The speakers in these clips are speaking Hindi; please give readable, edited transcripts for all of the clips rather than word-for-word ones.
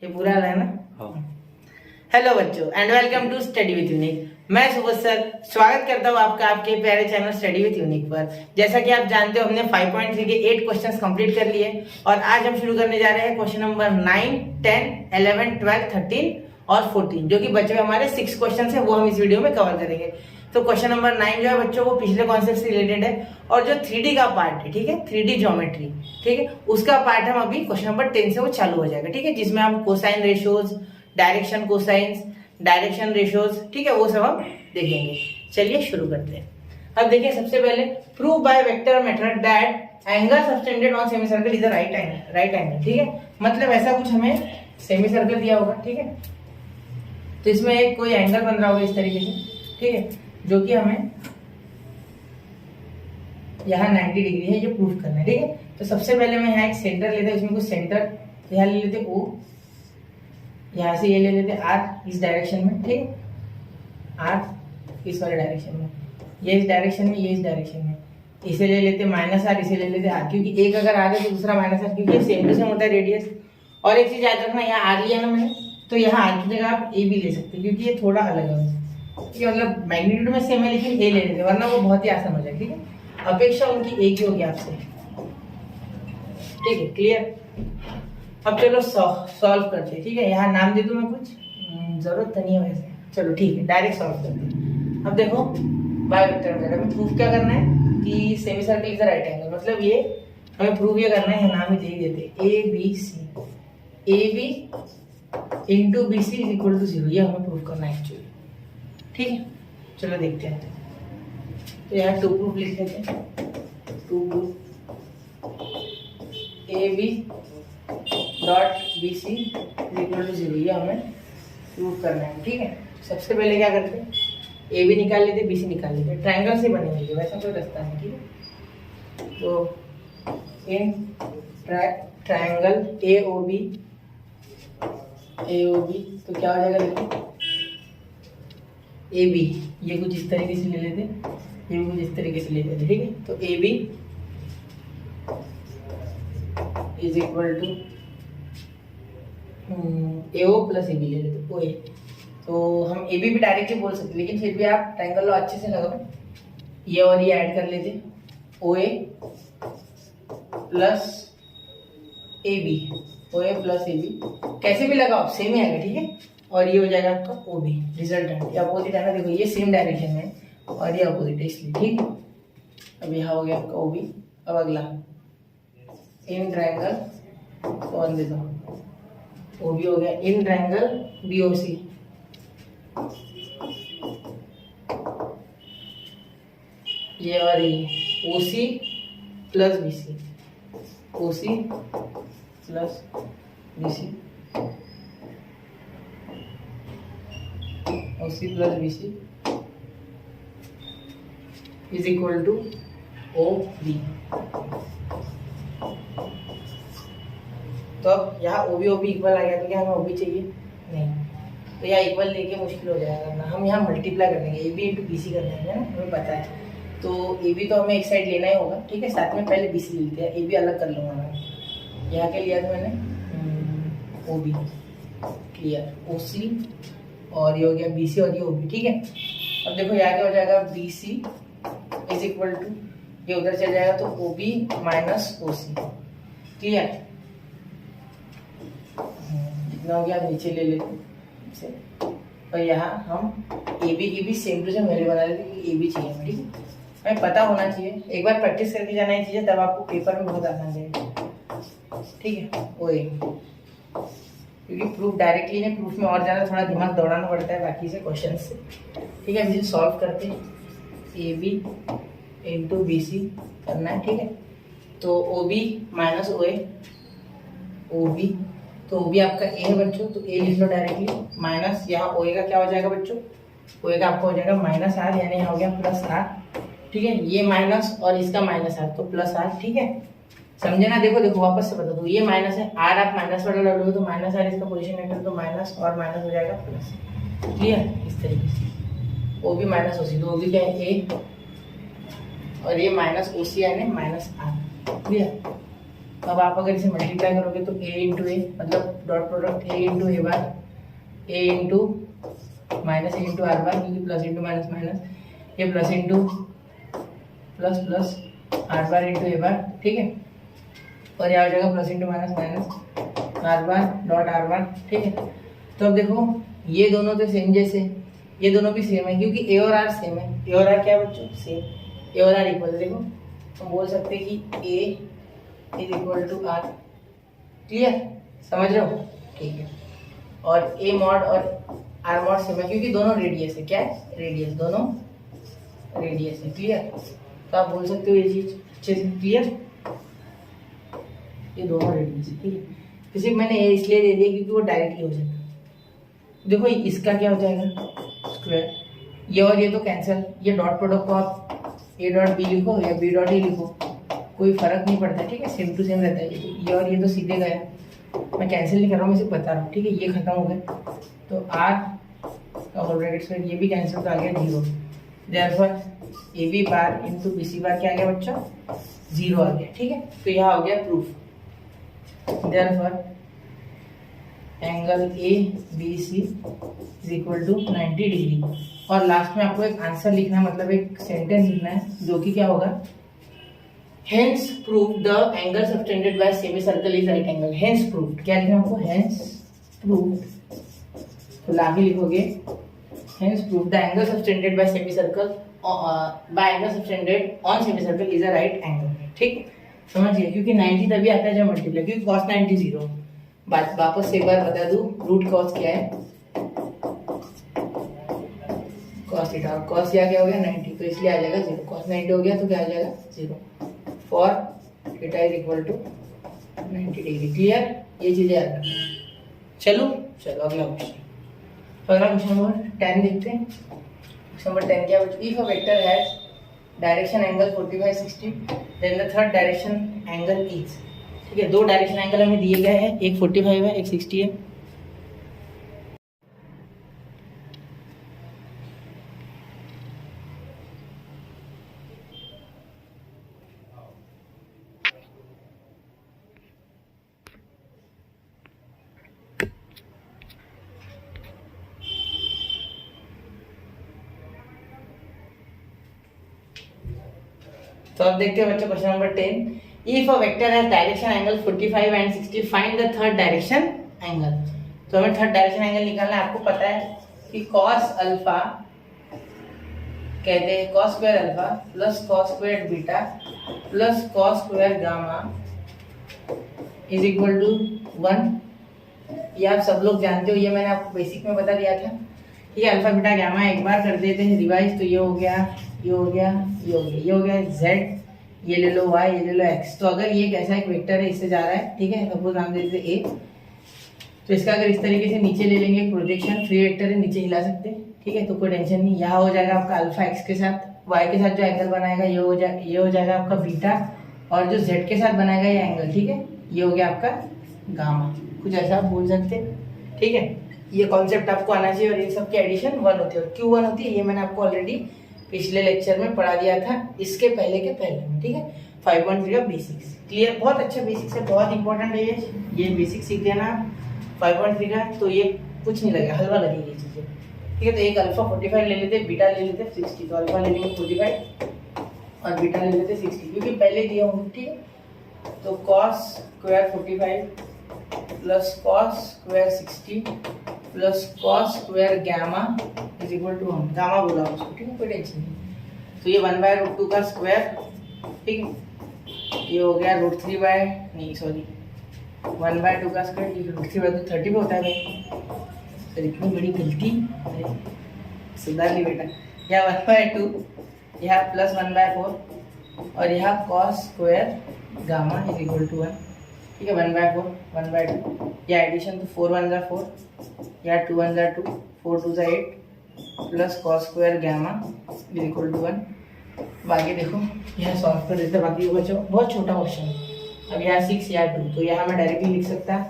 ये पूरा है ना? हाँ। हेलो बच्चों and welcome to study with unique. मैं सुबोध सर स्वागत करता हूँ आपका आपके प्यारे चैनल स्टडी विद यूनिक पर। जैसा कि आप जानते हो हमने 5.3 के 8 क्वेश्चंस कंप्लीट कर लिए और आज हम शुरू करने जा रहे हैं क्वेश्चन नंबर 9, 10, 11, 12, 13 और 14 जो कि बचे हुए हमारे 6 क्वेश्चन है वो हम इस वीडियो में कवर करेंगे। तो क्वेश्चन नंबर 9 जो है बच्चों वो पिछले कॉन्सेप्ट से रिलेटेड है और जो 3D का पार्ट है, ठीक है, 3D ज्योमेट्री, ठीक है, उसका पार्ट हम अभी क्वेश्चन नंबर 10 से वो चालू हो जाएगा, ठीक है, जिसमें हम cosine ratios, direction cosines, direction ratios, ठीक है, वो सब हम देखेंगे। चलिए शुरू करते हैं। अब देखिए सबसे पहले prove by vector method that angle subtended on semi circle is the right angle, ठीक है, मतलब ऐसा कुछ हमें सेमी सर्कल दिया होगा, ठीक है, तो इसमें एक कोई एंगल बन रहा होगा इस तरीके से, ठीक है, जो कि हमें यहाँ 90 डिग्री है, ये प्रूफ करना है, ठीक है। तो सबसे पहले मैं यहाँ एक सेंटर लेते हैं, इसमें कुछ सेंटर यहाँ ले लेते O, यहाँ से ये ले लेते R इस डायरेक्शन में, ठीक है, R इस वाले डायरेक्शन में, ये इस डायरेक्शन में, ये इस डायरेक्शन में, इसे ले लेते -R, इसे ले लेते R, क्योंकि एक अगर R है तो दूसरा -R, क्योंकि ये सेम टू सेम होता है रेडियस। और एक चीज याद रखना, यहाँ R लिया ना मैंने, तो यहाँ R की जगह आप A भी ले सकते हैं, क्योंकि ये थोड़ा अलग है, ये मतलब मैग्नीट्यूड में सेम है लेकिन A ले लेते, वरना वो बहुत ही आसान हो जाए, ठीक है। अपेक्षा उनकी एक ही होगी आपसे, ठीक है, क्लियर। अब चलो सॉल्व करते हैं, ठीक है, यहाँ नाम दे दूं मैं कुछ, जरूरत तो नहीं है वैसे, चलो ठीक है, डायरेक्ट सॉल्व करते हैं। अब देखो बाय वेक्टर मेथड में प्रूफ क्या करना है कि semi circle is the right angle, मतलब ये हमें प्रूफ ये करना है, नाम ही दे ही देते ABC, AB into BC is equal to 0, ये हमें प्रूफ करना है एक्चुअली, ठीक है। चलो देखते हैं, तो यहाँ टू प्रूफ लिख लेते हैं, to proof AB dot BC is equal to 0, ये हमें प्रूफ करना है, ठीक है। सबसे पहले क्या करते हैं, AB निकाल लेते, BC निकाल लेते, ट्रायंगल से बनेंगे, वैसा कोई रास्ता नहीं, ठीक है। तो इन ट्रायंगल AOB तो क्या हो जाएगा, देखो AB ये कुछ इस तरीके से ले लेते, ये कुछ इस तरीके से ले लेते, ठीक है। तो AB is equal to AO plus AB ले लेते, OA। तो हम AB भी डायरेक्टली बोल सकते, लेकिन फिर भी आप ट्रायंगल लो अच्छे से लगाओ, ये और ये ऐड कर लेते, OA plus AB, OA plus AB कैसे भी लगाओ सेम ही आएगा, ठीक है। और ये हो जाएगा आपका OB रिजल्टेंट, ये अपोजिट है ना, देखो ये सेम डायरेक्शन में और ये अपोजिट है इसलिए, ठीक है। अब यहाँ हो गया आपका OB। अब अगला इन ट्रायंगल कौन दे दो, OB हो गया इन ट्रायंगल BOC, ये और ये OC plus BC, OC plus BC, OC plus BC is equal to OB। तो अब यहाँ OB इक्वल आ गया, तो क्या हमें OB चाहिए नहीं, तो यहाँ इक्वल लेके मुश्किल हो जाएगा ना, हम यहाँ मल्टीप्लाई कर देंगे, AB इंटू BC कर देंगे ना, हमें पता है। तो AB तो हमें एक साइड लेना ही होगा, ठीक है, साथ में पहले BC लेते हैं, AB अलग कर लूँगा मैं, यहाँ क्या लिया था मैंने OB, क्लियर, OC और ये हो गया BC और ये OB, ठीक है। अब देखो यहाँ क्या हो जाएगा, BC इज इक्वल टू, ये उधर चल जाएगा तो OB माइनस OC, क्लियर। जितना हो गया नीचे ले लेते हैं, और यहाँ हम AB same to same value बना लेते हैं, AB चाहिए हमें, ठीक है, हमें पता होना चाहिए, एक बार प्रैक्टिस करके जाना ही चाहिए, तब आपको पेपर में बहुत आसान रहेगा, ठीक है। OA क्योंकि प्रूफ डायरेक्टली नहीं, प्रूफ में और ज़्यादा थोड़ा दिमाग दौड़ाना पड़ता है बाकी से क्वेश्चन से, ठीक है। इसे सॉल्व करते हैं, AB इंटू BC करना है, ठीक है। तो OB माइनस OA, OB तो OB आपका A है बच्चों, तो A लिख लो डायरेक्टली, माइनस यहाँ OA का क्या हो जाएगा बच्चों, OA का आपका हो जाएगा -R, यानी यहाँ हो गया +R, ठीक है, ये माइनस और इसका -R तो +R, ठीक है, समझे ना। देखो देखो वापस से बता दो, ये माइनस है, R आप माइनस वाला डालोगे तो -R इसका पोजीशन वेक्टर, तो माइनस और माइनस हो जाएगा प्लस, क्लियर, इस तरीके से। OB माइनस OC, तो OB क्या है A और ये माइनस OC यानी -R, क्लियर। अब आप अगर इसे मल्टीप्लाई करोगे तो ए इंटू ए, मतलब dot product A into A bar, A into minus A into R bar, क्योंकि प्लस इंटू माइनस माइनस, ये plus into plus plus R bar into A bar, ठीक है। और यहाँ हो जाएगा plus into minus minus R bar dot R bar, ठीक है। तो अब देखो ये दोनों तो सेम जैसे, ये दोनों भी सेम है क्योंकि ए और आर सेम है। ए और आर क्या है बच्चों? सेम। ए और आर इक्वल है। देखो हम बोल सकते हैं कि A is equal to R. Clear? समझ रहे हो? ठीक है। और ए मॉड और आर मॉड सेम है क्योंकि दोनों रेडियस है। क्या है? रेडियस, दोनों रेडियस है। क्लियर? तो आप बोल सकते हो ये चीज अच्छे से। क्लियर? ये दोनों रेडियस है, ठीक है। किसी मैंने ये इसलिए दे दिया क्योंकि वो डायरेक्टली हो जाता है। देखो इसका क्या हो जाएगा? स्क्वायर। ये और ये तो कैंसिल, ये डॉट प्रोडक्ट को आप ए डॉट बी लिखो या बी डॉट ए लिखो, कोई फर्क नहीं पड़ता, ठीक है। सेम टू सेम रहता है। ये और ये तो सीधे गया, मैं कैंसिल नहीं कर रहा हूँ, मैं सिर्फ बता रहा हूँ, ठीक है। ये खत्म हो गया तो आर का होल ब्रैकेट स्क्वायर, ये भी कैंसिल, तो आ गया 0। Therefore A B bar into B C bar क्या आ गया बच्चों? 0 आ गया, ठीक है। तो यहाँ हो गया proof. Therefore angle A B C is equal to 90 degree. और लास्ट में आपको एक आंसर लिखना है, मतलब एक सेंटेंस लिखना है जो कि क्या होगा? Hence proved the angle subtended bye semi circle is right angle. Hence proved, क्या लिखना है आपको? हेंस प्रूव्ड, तो लागे लिखोगे hence proved the angle subtended bye semi circle by angle subtended on semi circle is a right angle. ठीक, समझिए, क्योंकि 90 तभी आता है जब मल्टीप्लाई, क्योंकि cos 90 0। बात वापस से एक बार बता दूं, रूट कॉस क्या है? cos थीटा, और cos क्या हो गया? 90, तो इसलिए आ जाएगा 0। cos 90 हो गया तो क्या आ जाएगा? 0 for theta is equal to 90 degree. Clear? ये चीजें याद रखना। चलो अगला क्वेश्चन। अगला क्वेश्चन नंबर 10 देखते हैं। क्वेश्चन नंबर 10 क्या है? If a vector has direction angle 45 60 then the third direction angle is. ठीक है, दो डायरेक्शन एंगल हमें दिए गए हैं, एक 45 है, एक 60 है। तो अब देखते हैं बच्चों question number 10। If a vector has direction angle 45 and 60 find the third direction angle. तो हमें थर्ड डायरेक्शन एंगल निकालना है। आपको पता है कि cos अल्फा कहते हैं cos square alpha plus cos square beta plus cos square gamma is equal to 1। ये आप सब लोग जानते हो, ये मैंने आपको बेसिक में बता दिया था। ये अल्फा बीटा गामा एक बार कर देते हैं रिवाइज, तो ये हो गया, ये हो गया, ये हो गया, ये हो गया z, ये ले लो y, ये ले लो x। तो अगर ये कैसा एक वेक्टर है, इससे जा रहा है, ठीक है, सपोज नाम दे देते a, तो इसका अगर इस तरीके से नीचे ले लेंगे, प्रोजेक्शन फ्री वेक्टर है, नीचे हिला सकते हैं, ठीक है, तो कोई टेंशन नहीं। यहाँ हो जाएगा आपका अल्फा x के साथ, y के साथ जो एंगल बनाएगा ये हो जाएगा आपका बीटा, और जो z के साथ बनाएगा ये एंगल, ठीक है, ये हो गया आपका गामा। कुछ ऐसा आप बोल सकते हैं, ठीक है। ये कॉन्सेप्ट आपको आना चाहिए, और इन सब की एडिशन 1 होती है। और क्यों 1 होती है ये मैंने आपको ऑलरेडी पिछले लेक्चर में पढ़ा दिया था, इसके पहले के पहले में, ठीक है। 5.3 का बेसिक्स क्लियर, बहुत अच्छा बेसिक्स है, बहुत इंपॉर्टेंट है ये बेसिक सीख लेना 5.3 का, तो ये कुछ नहीं लगेगा, हलवा लगेगी चीजें, ठीक है। तो एक अल्फा 45 ले लेते, बीटा ले लेते 60, तो अल्फा ले लेंगे 45 और बीटा ले लेते 60, क्योंकि पहले दिए होंगे, ठीक है। तो cos square 45 plus cos square 60 plus cos square gamma is equal to 1। Gamma बोला उसको, ठीक है, कोई टेंशन नहीं। तो ये 1/√2 का स्क्वायर, ठीक है, ये हो गया √3 बाय, नहीं सॉरी 1/2 का स्क्वायर, ये √3/2 30 पे होता है भाई, सर इतनी बड़ी गलती, सुधार ली बेटा। यहाँ 1/2, यहाँ प्लस 1/4 और यहाँ cos square gamma is equal to 1, ठीक है। 1/4 1/2, या एडिशन तो 4 1 जा 4, या 2 1 जा 2, 4 2 जा 8 plus cos square gamma is equal to 1। बाकी देखो यहाँ सॉल्व कर देते हैं, बाकी बच्चों बहुत छोटा क्वेश्चन है। अब यहाँ 6 या 2, तो यहाँ मैं डायरेक्टली लिख सकता,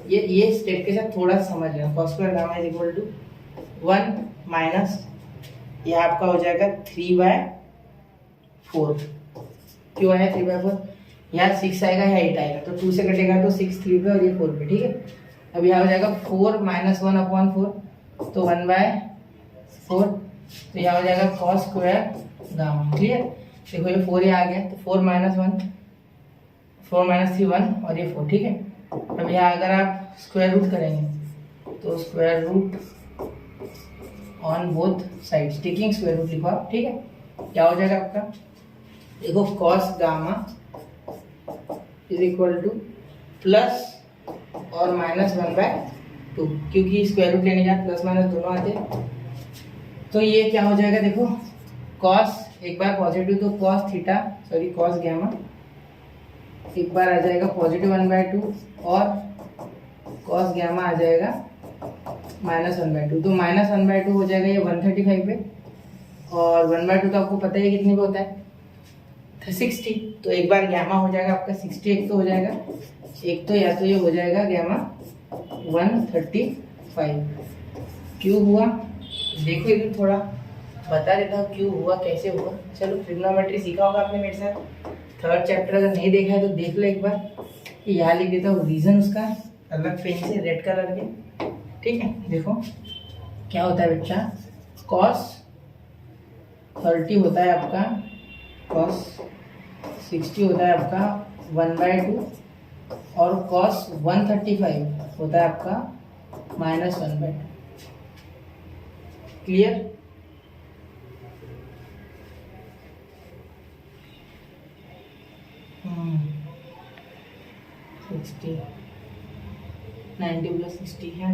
ये स्टेप के साथ थोड़ा सा समझ लेना। cos square gamma is equal to 1 minus यह आपका हो जाएगा 3/4। क्यों आया 3/4? यहाँ 6 आएगा, यहाँ 8 आएगा, तो 2 से कटेगा तो 6 3 पे और ये 4 पे, ठीक है। अब यहाँ हो जाएगा 4 - 1/4, तो 1/4, तो यहाँ हो जाएगा cos स्क्वायर गामा। क्लियर, देखो ये 4 यहाँ आ गया, तो 4 - 1, 4 - 3 1 और ये 4, ठीक है। अब यहाँ अगर आप स्क्वायर रूट करेंगे तो square root on both sides, taking square root लिखो आप, ठीक है। क्या हो जाएगा आपका, देखो cos gamma is equal two plus और -1/2, क्योंकि स्क्वायर रूट लेने जाते प्लस माइनस दोनों आते हैं। तो ये क्या हो जाएगा, देखो cos एक बार पॉजिटिव तो cos theta, sorry cos gamma एक बार आ जाएगा पॉजिटिव 1/2 और cos गामा आ जाएगा -1/2, तो -1/2 हो जाएगा ये 135 पे, और 1/2 तो आपको पता ही कितने पे होता है, 60। तो एक बार गामा हो जाएगा आपका 60, एक तो हो जाएगा, एक तो या तो ये हो जाएगा गामा 135। क्यों हुआ देखो, इधर थोड़ा बता देता हूँ क्यों हुआ, कैसे हुआ। चलो ट्रिग्नोमेट्री सीखा होगा आपने मेरे साथ, 3rd चैप्टर अगर नहीं देखा है तो देख लो एक बार। यहाँ लिख देता हूँ रीजन उसका अलग पेन से रेड कलर के, ठीक है। देखो क्या होता है बच्चा, cos 30 होता है आपका, cos 60 होता है आपका 1/2 और cos 135 होता है आपका -1/2। क्लियर, सिक्सटी 90 + 60 है।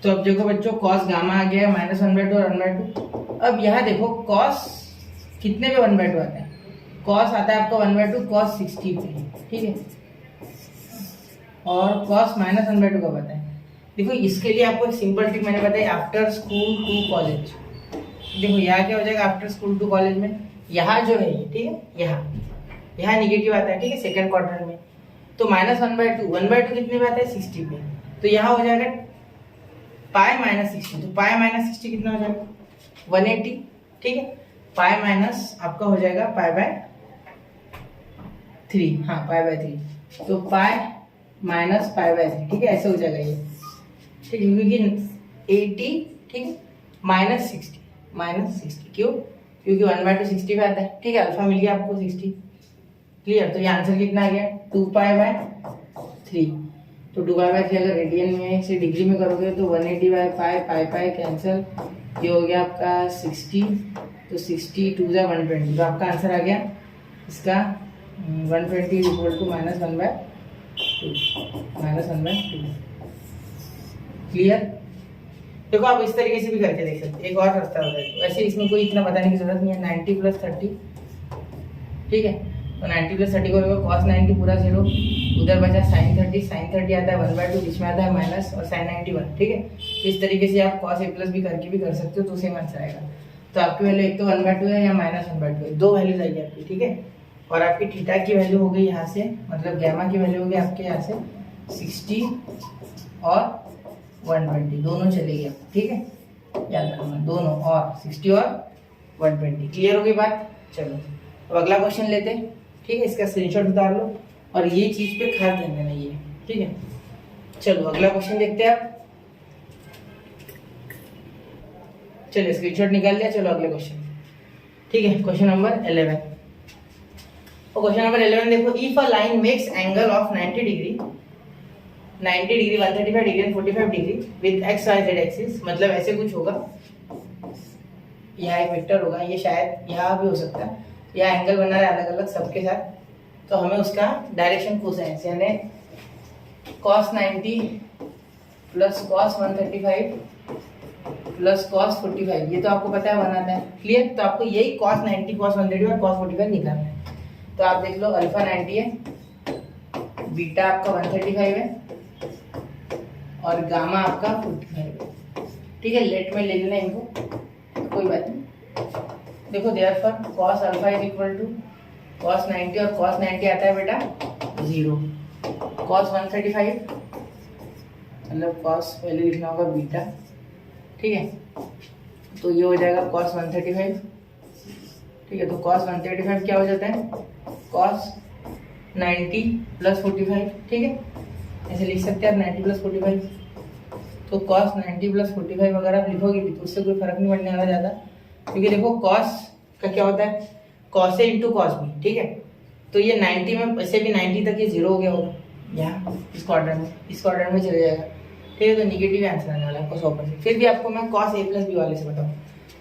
तो अब देखो बच्चों cos गामा आ गया -1/2 और 1/2। अब यहाँ देखो cos कितने पे 1/2 आता है, cos आता है आपका 1/2 cos 60 पे, ठीक है। और cos -1/2 कब आता है, देखो इसके लिए आपको एक सिंपल ट्रिक मैंने बताई, आफ्टर स्कूल टू कॉलेज। देखो यहाँ क्या हो जाएगा आफ्टर स्कूल टू कॉलेज में, यहाँ जो है ठीक है, यहाँ निगेटिव आता है, ठीक है, सेकेंड क्वार्टर में। तो -1/2 कितने पे आता है 60 पे, तो यहाँ हो जाएगा पाई -60, तो पाई -60 कितना हो जाएगा 180, ठीक है। पाई माइनस आपका हो जाएगा π/3, हाँ π/3, तो पाई माइनस π/3, ठीक है, ऐसे हो जाएगा ये, ठीक है, क्योंकि 80, ठीक है, -60 क्यों, क्योंकि 1/2 60 पे आता है, ठीक है, अल्फा मिल गया आपको 60। क्लियर, तो ये आंसर कितना आ गया 2π/3। तो 2π/3 अगर रेडियन में से डिग्री में करोगे तो 180/π, पाई कैंसिल, ये हो गया आपका 60, तो 60 2 × 120, तो आपका आंसर आ गया इसका 120 = -1/2। क्लियर, देखो आप इस तरीके से भी करके देख सकते हैं, एक और रास्ता होता है। वैसे इसमें कोई इतना बताने की जरूरत नहीं है, 90 + 30, ठीक है, तो 90 + 30 को cos 90 पूरा 0, उधर बचा sin 30 आता है 1/2, बीच में आता है माइनस और sin 90 1, ठीक है। तो इस तरीके से आप cos a+ भी करके भी कर सकते हो, तो सेम आंसर आएगा। तो आपकी वैल्यू एक तो 1/2 है या -1/2 है, दो वैल्यूज आएगी आपकी, ठीक है। और आपकी थीटा की वैल्यू हो गई यहाँ से, मतलब गामा की वैल्यू हो गई आपके यहाँ से 60 और 120, दोनों चलेगी, ठीक है, याद रखना दोनों, और 60 और 120। क्लियर हो गई बात। चलो अब अगला क्वेश्चन लेते हैं, ठीक है, इसका स्क्रीनशॉट उतार लो और ये चीज पे खास ध्यान देना ये, ठीक है। चलो अगला क्वेश्चन देखते हैं आप, चलिए स्क्रीनशॉट निकाल लिया, चलो अगले क्वेश्चन, ठीक है, क्वेश्चन नंबर 11। और क्वेश्चन नंबर 11 देखो, if a line makes angle of 90 degree 135 degree and 45 degree with X Y Z axis, मतलब ऐसे कुछ होगा, यहाँ एक वेक्टर होगा, ये शायद यहाँ भी हो सकता है, या एंगल बना रहा है अलग अलग सबके साथ, तो हमें उसका डायरेक्शन कोसाइन यानी cos 90 + cos 135 + cos 45, ये तो आपको पता है बनाना है। क्लियर, तो आपको यही cos 90 cos 135 और cos 45 निकालना है। तो आप देख लो अल्फा 90 है, बीटा आपका 135 है और गामा आपका 45 है। ठीक है, लेट में ले लेना इनको, कोई बात नहीं। देखो therefore cos alpha is equal to cos 90 और cos 90 आता है बेटा 0, cos 135 मतलब cos पहले लिखना होगा बीटा, ठीक है, तो ये हो जाएगा cos 135, ठीक है। तो cos 135 क्या हो जाता है cos 90 प्लस 45, ठीक है, ऐसे लिख सकते हैं आप 90 प्लस 45। तो cos 90 प्लस 45 अगर आप लिखोगे भी तो उससे कोई फर्क नहीं पड़ने वाला ज़्यादा, क्योंकि देखो cos का क्या होता है cos A into cos B, ठीक है। तो ये 90 में वैसे भी 90 तक ये 0 हो गया होगा यहाँ इस क्वाड्रेंट में चले जाएगा, ठीक है। तो निगेटिव आंसर आने वाला है आपको 100%। फिर भी आपको मैं cos A प्लस बी वाले से बताऊँ,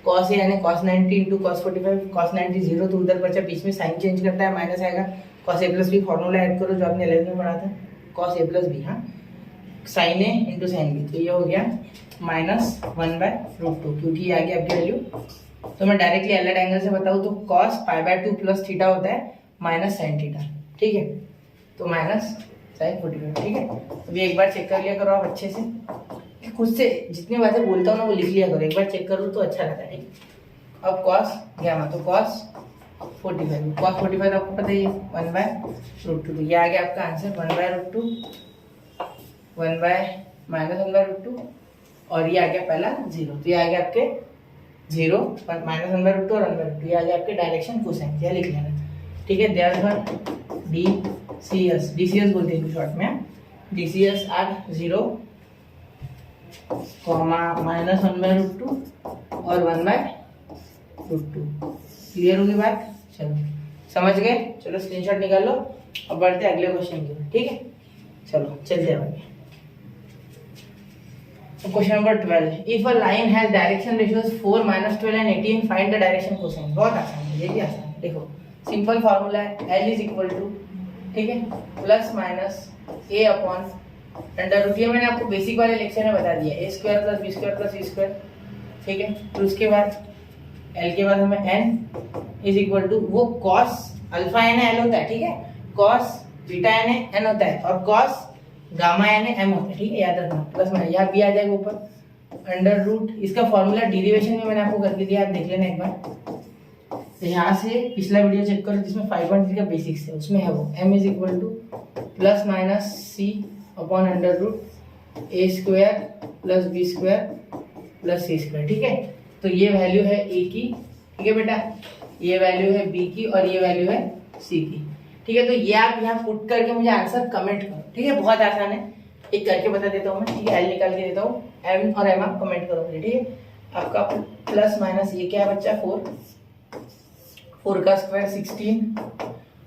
cos A यानी cos 90 इंटू cos 45, cos 90 0 तो उधर बचा, बीच में साइन चेंज करता है माइनस आएगा, cos A plus B formula add करो जो आपने 11 में पढ़ा था, cos A प्लस बी, हाँ sine A into sine B, तो ये हो गया -1/√2, क्योंकि ये आ गया आपकी वैल्यू। तो मैं डायरेक्टली एलर्ट एंगल से बताऊँ तो cos π/2 प्लस थीटा होता है माइनस साइन थीटा, ठीक है, तो माइनस साइन 45, ठीक है। अभी एक बार चेक कर लिया करो आप अच्छे से, खुद से जितनी बातें बोलता हूँ ना वो लिख लिया करो, एक बार चेक करो तो अच्छा रहता है, ठीक है। अब cos गामा, तो cos 45 आपको पता ही है 1/√2, तो ये आ गया आपका आंसर 1/√2, 1/√2 और ये आ गया पहला 0, तो ये आ गया आपके 0 -1/√2 और 1/√2, ये आ गया आपके डायरेक्शन कोसाइन, यह लिख लेना, ठीक है। देयरफॉर DCS बोलते हैं शॉर्ट में, DCS आर 0, -1/√2 और 1/√2। क्लियर होगी बात, चलो समझ गए, चलो स्क्रीनशॉट निकाल लो। अब बढ़ते हैं अगले क्वेश्चन की, ठीक है, चलो चलते हैं आगे। Question number 12, if a line has direction ratios 4, -12 and 18, find the direction cosine. बहुत आसान है, ये भी आसान है, देखो सिंपल फॉर्मूला है, L इज इक्वल टू, ठीक है, प्लस माइनस A अपॉन √, ये मैंने आपको बेसिक वाले लेक्चर में बता दिया, A² plus B² plus C², ठीक है। तो उसके बाद L के बाद हमें N इज इक्वल टू, वो cos अल्फा n L होता है, ठीक है, cos बीटा n N होता है और cos गामा n M होता है, ठीक है, याद रखना, प्लस माइनस यहाँ B आ जाएगा ऊपर, √, इसका फॉर्मूला डेरिवेशन में मैंने आपको करके दिया, आप देख लेना एक बार। तो यहाँ से पिछला वीडियो चेक करो जिसमें 5.3 का बेसिक्स है, उसमें है वो m is equal two plus minus C upon √, A² plus B² plus C², ठीक है। तो ये वैल्यू है A की, ठीक है बेटा, ये वैल्यू है B की और ये वैल्यू है C की, ठीक है। तो ये आप यहाँ पुट करके मुझे आंसर कमेंट करो, ठीक है, बहुत आसान है, एक करके बता देता हूँ मैं, ठीक है। L निकाल के देता हूँ, M और M आप कमेंट करो मुझे, ठीक है। आपका प्लस माइनस ये क्या है बच्चा 4 का स्क्वायर 16,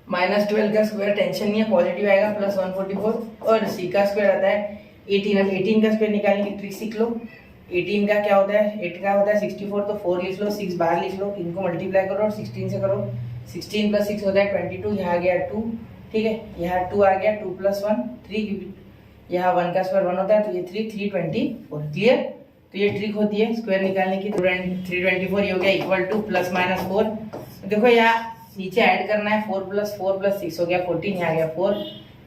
-12 का स्क्वायर टेंशन नहीं है, पॉजिटिव आएगा, प्लस 144 और C का स्क्वायर आता है 18। अब 18 का स्क्वायर निकालने की ट्रिक सीख लो। 18 का क्या होता है, 8 का होता है 64, तो 4 लिख लो, 6 बाहर लिख लो, इनको मल्टीप्लाई करो और 16 से करो, 16 प्लस 6 होता है 22, यहाँ आ गया 2, ठीक है, यहाँ 2 आ गया, 2 प्लस 1 3, यहाँ 1 का स्क्वायर 1 होता है, तो ये 324, क्लियर। तो ये ट्रिक होती है स्क्वायर निकालने की। 324 ये हो गया इक्वल टू प्लस माइनस 4, देखो यहाँ नीचे ऐड करना है, 4 प्लस 6 हो गया 14, यहाँ आ गया 4,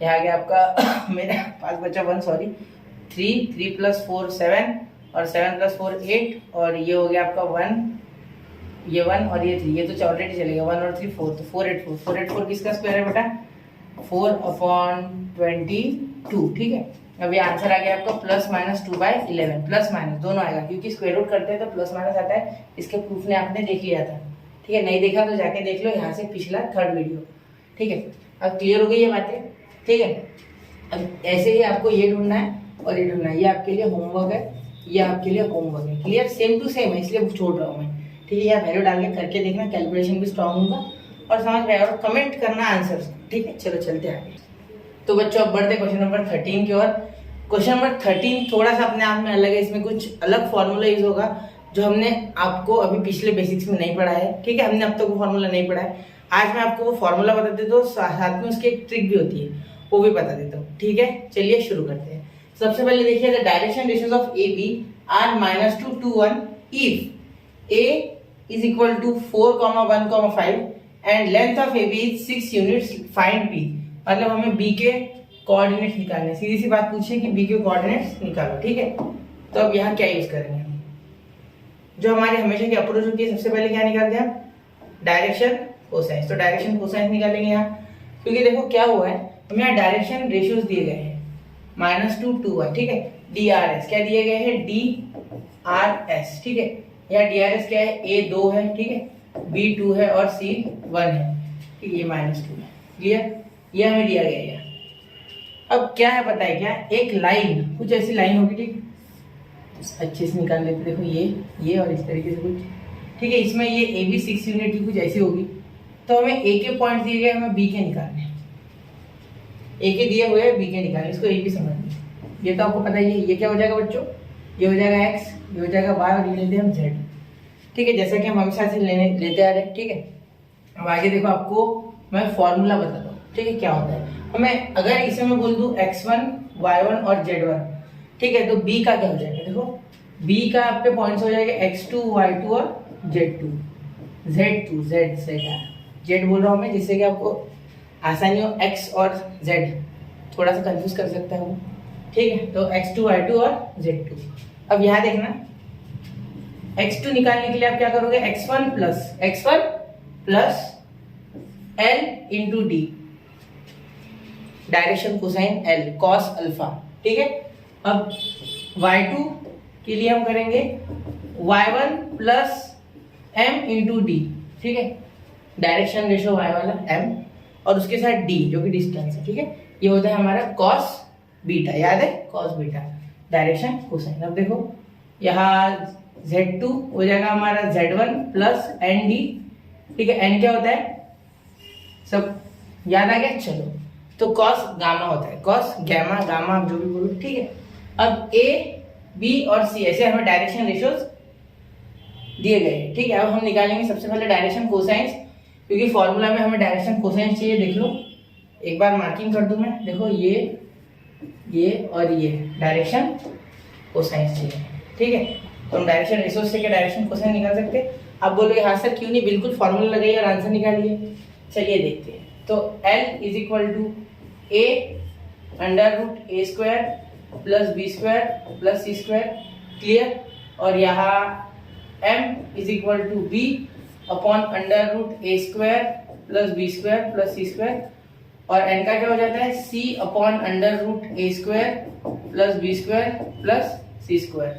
यहाँ आ गया आपका मेरे पास बचा 1, सॉरी 3 प्लस 4 7 और 7 प्लस 4 8 और ये हो गया आपका 1, ये 1 और ये 3, ये तो ऑलरेडी चलेगा 1 और 3 4, तो 484 किसका स्क्वायर है बेटा 4/22, ठीक है। अब ये आंसर आ गया आपका प्लस माइनस 2/11, प्लस माइनस दोनों आएगा क्योंकि स्क्वायर रूट करते हैं तो प्लस माइनस आता है, इसके प्रूफ ने आपने देख लिया था, ठीक है, नहीं देखा तो जाके देख लो यहाँ से पिछला 3rd वीडियो, ठीक है। अब क्लियर हो गई ये बातें, ठीक है। अब ऐसे ही आपको ये ढूंढना है और ये ढूंढना है, ये आपके लिए होमवर्क है, ये आपके लिए होमवर्क है, क्लियर, सेम टू सेम है, इसलिए छोड़ रहा हूँ मैं, ठीक है। यहाँ वैल्यू डाल के करके देखना, कैलकुलेशन भी स्ट्रांग होगा और समझ में आएगा, और कमेंट करना आंसर, ठीक है। चलो चलते आगे। तो बच्चों अब बढ़ते क्वेश्चन नंबर 13 की ओर। क्वेश्चन नंबर 13 थोड़ा सा अपने आप में अलग है, इसमें कुछ अलग फॉर्मूला यूज होगा जो हमने आपको अभी पिछले बेसिक्स में नहीं पढ़ा है, ठीक है, हमने अब तक वो फॉर्मूला नहीं पढ़ा है। आज मैं आपको वो फॉर्मूला बता देता हूँ, साथ में उसकी एक ट्रिक भी होती है, वो भी बता देता हूँ, ठीक है। चलिए शुरू करते हैं। सबसे पहले देखिए, the direction ratios of A B are -2 to 1 if A is equal to 4,1,5 and length of A B is 6 units, find B. मतलब हमें बी के कोऑर्डिनेट्स निकालने, सीधी सी बात पूछिए कि बी के कोऑर्डिनेट्स निकालो, ठीक है। तो अब यहाँ क्या यूज करेंगे, जो हमारी हमेशा की अप्रोच होती है, सबसे पहले क्या निकालते हैं हम, डायरेक्शन कोसाइंस। तो डायरेक्शन कोसाइंस निकालेंगे यहाँ, क्योंकि देखो क्या हुआ है, हमें यहाँ डायरेक्शन रेशियोज दिए गए हैं -2 2 1, ठीक है। डी आर एस क्या दिए गए हैं, डी आर एस, ठीक है। यहाँ डी आर एस क्या है, ए 2 है, ठीक है, बी 2 है और सी 1 है, ठीक है, ये -2 है। क्लियर, ये हमें दिया गया है। अब क्या है पता है क्या, एक लाइन, कुछ ऐसी लाइन होगी, ठीक, अच्छे से निकाल लेते। देखो ये और इस तरीके से कुछ, ठीक है। इसमें ये ए बी 6 यूनिट की कुछ ऐसी होगी। तो हमें ए के पॉइंट दिए गए, हमें बी के निकालने, ए के दिए हुए बी के निकालने, इसको ए बी समझ। ये तो आपको पता ही है, ये क्या हो जाएगा बच्चों, ये हो जाएगा एक्स, ये हो जाएगा वाई और ये लेते हैं हम जेड, ठीक है, जैसा कि हम हमेशा से लेते आ रहे हैं, ठीक है। अब आगे देखो, आपको मैं फॉर्मूला बताता हूँ, ठीक है, क्या होता है। हमें अगर इसे मैं बोल दूं x1 y1 और z1, ठीक है, तो b का क्या हो जाएगा, देखो b का आपके पॉइंट्स हो जाएगा x2 y2 और z2 z2 z बोल रहा हूँ मैं, जिससे कि आपको आसानी हो, x और z थोड़ा सा कंफ्यूज कर सकता है वो, ठीक है। तो x2 y2 और z2। अब यहाँ देखना, x2 निकालने के लिए आप क्या करोगे, x1 plus l into D, direction cosine l cos alpha, ठीक है। अब y2 के लिए हम करेंगे y1 plus m into D, ठीक है, डायरेक्शन रेशो y वाला m और उसके साथ d जो कि डिस्टेंस है, ठीक है। ये होता है हमारा cos बीटा, याद है, cos बीटा डायरेक्शन कोसाइन। अब देखो यहाँ z2 हो जाएगा हमारा z1 प्लस एन डी, ठीक है। n क्या होता है, सब याद आ गया, चलो। तो cos गामा होता है, cos गैमा गामा आप जो भी बोलो, ठीक है। अब a b और c ऐसे हमें डायरेक्शन रेशियोज दिए गए हैं, ठीक है। अब हम निकालेंगे सबसे पहले डायरेक्शन कोसाइंस, क्योंकि फॉर्मूला में हमें डायरेक्शन कोसाइंस चाहिए। देख लो, एक बार मार्किंग कर दूं मैं, देखो ये और ये डायरेक्शन कोसाइंस चाहिए, ठीक है। तो हम डायरेक्शन रेशियोज से क्या डायरेक्शन कोसाइन निकाल सकते हैं। आप बोलोगे हाँ सर क्यों नहीं, बिल्कुल फॉर्मूला लगाइए और आंसर निकालिए। चलिए देखते हैं। तो L is equal to a under root A square plus B square plus C square, clear. और यहाँ m is equal to b upon under root A square plus B square plus C square, और n का क्या हो जाता है, c upon under root A square plus B square plus C square,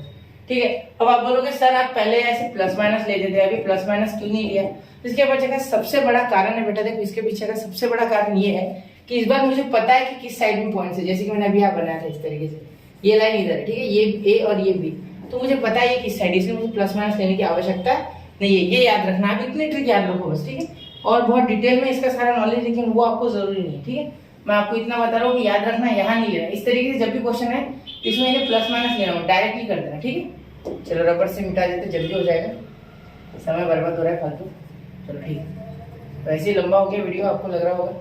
ठीक है। अब आप बोलोगे सर आप पहले ऐसे प्लस माइनस लेते थे, अभी प्लस माइनस क्यों नहीं लिया। इसके पीछे का सबसे बड़ा कारण है बेटा, देखो इसके पीछे का सबसे बड़ा कारण ये है कि इस बार मुझे पता है कि किस साइड में पॉइंट्स है। जैसे कि मैंने अभी यहाँ बनाया था इस तरीके से, ये लाइन इधर है, ठीक है, ये ए और ये बी, तो मुझे पता है ये किस साइड, इसलिए मुझे प्लस माइनस लेने की आवश्यकता नहीं है। ये याद रखना, आप इतने ट्रिक याद रखो बस, ठीक है। और बहुत डिटेल में इसका सारा नॉलेज, लेकिन वो आपको जरूरी नहीं है, ठीक है। मैं आपको इतना बता रहा हूँ कि याद रखना, यहाँ नहीं लेना। इस तरीके से जब भी क्वेश्चन है इसमें इन्हें प्लस माइनस लेना हो, डायरेक्टली कर देना, ठीक है। चलो रबर से मिटा देते, जल्दी हो जाएगा, समय बर्बाद हो रहा है फालतू। चलो ठीक है, वैसे ही लंबा हो गया वीडियो, आपको लग रहा होगा,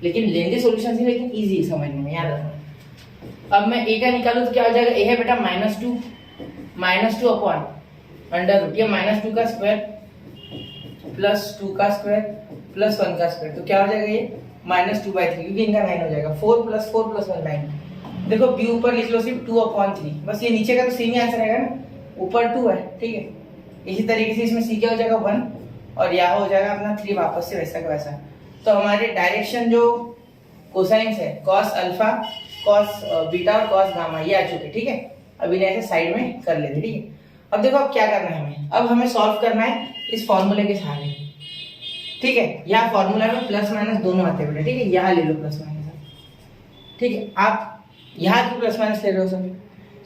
लेकिन लेंगे सॉल्यूशन से, लेकिन इजी है समझने में, याद रखना। अब मैं ए का निकालूं तो क्या हो जाएगा, ए है बेटा -2 अपॉन अंडर रूट, ये -2 का स्क्वायर प्लस 2 का स्क्वायर प्लस 1 का स्क्वायर, तो क्या हो जाएगा ये -2/3, क्योंकि इनका 9 हो जाएगा। 4 + 4 + 1 9। देखो बी ऊपर लिख लो सिर्फ 2/3, बस ये नीचे का तो सेम ही आंसर आएगा ना, ऊपर 2 है, ठीक है। इसी तरीके से इसमें सी क्या हो जाएगा 1 और यहाँ हो जाएगा अपना 3 वापस से वैसा का वैसा। तो हमारे डायरेक्शन जो कोसाइंस है, cos अल्फा, cos बीटा और cos गामा, ये आ चुके, ठीक है। अब इन्हें ऐसे साइड में कर लेते, ठीक है। अब देखो अब क्या करना है हमें, अब हमें सॉल्व करना है इस फॉर्मूले के सहारे, ठीक है। यहाँ फॉर्मूला में प्लस माइनस दोनों आते हैं बेटा, ठीक है। यहाँ ले लो प्लस माइनस, ठीक है। आप यहाँ क्यों प्लस माइनस ले रहे हो सर,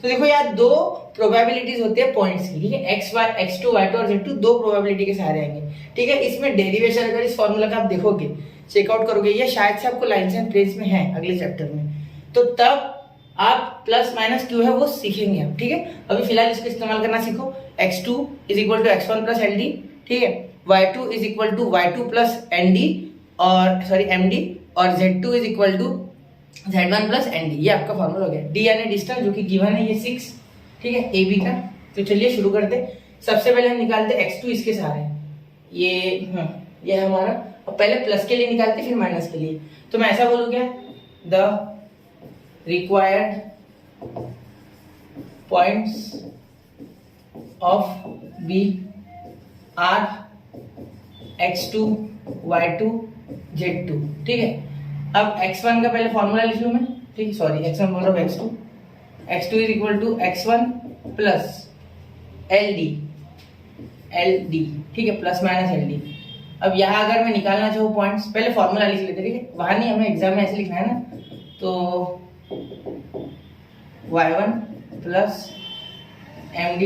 तो देखो यार दो प्रोबेबिलिटीज होती है पॉइंट्स की, ठीक है। x1 x2 y2 और z2 दो प्रोबेबिलिटी के सहारे आएंगे, ठीक है। इसमें डेरिवेशन अगर इस फॉर्मूला का आप देखोगे, चेकआउट करोगे, ये शायद से आपको लाइन्स एंड प्लेन्स में है अगले चैप्टर में, तो तब आप प्लस माइनस क्यों है वो सीखेंगे हम, ठीक है। अभी फिलहाल इसको इस्तेमाल करना सीखो। x2 = x1 + ld, ठीक है। y2 = y2 + nd और सॉरी md, और z2 = z1 + nd, ये आपका फॉर्मूला हो गया। d यानी डिस्टेंस जो कि गिवन है, ये 6, ठीक है, ab का। तो चलिए शुरू करते। सबसे पहले हम निकालते x2 इसके सहारे, ये हमारा। अब पहले प्लस के लिए निकालते फिर माइनस के लिए। तो मैं ऐसा बोलूँ क्या, the required points of B are x2 y2 z2, ठीक है। अब x1 का पहले फॉर्मूला लिख लूं मैं, ठीक है, सॉरी x1 बोल रहा हूँ, x2 is equal to x1 plus LD, ठीक है, प्लस माइनस LD। अब यहाँ अगर मैं निकालना चाहूँ पॉइंट्स, पहले फॉर्मूला लिख लेते, ठीक है, वहां नहीं, हमें एग्जाम में ऐसे लिखना है ना, तो y1 प्लस MD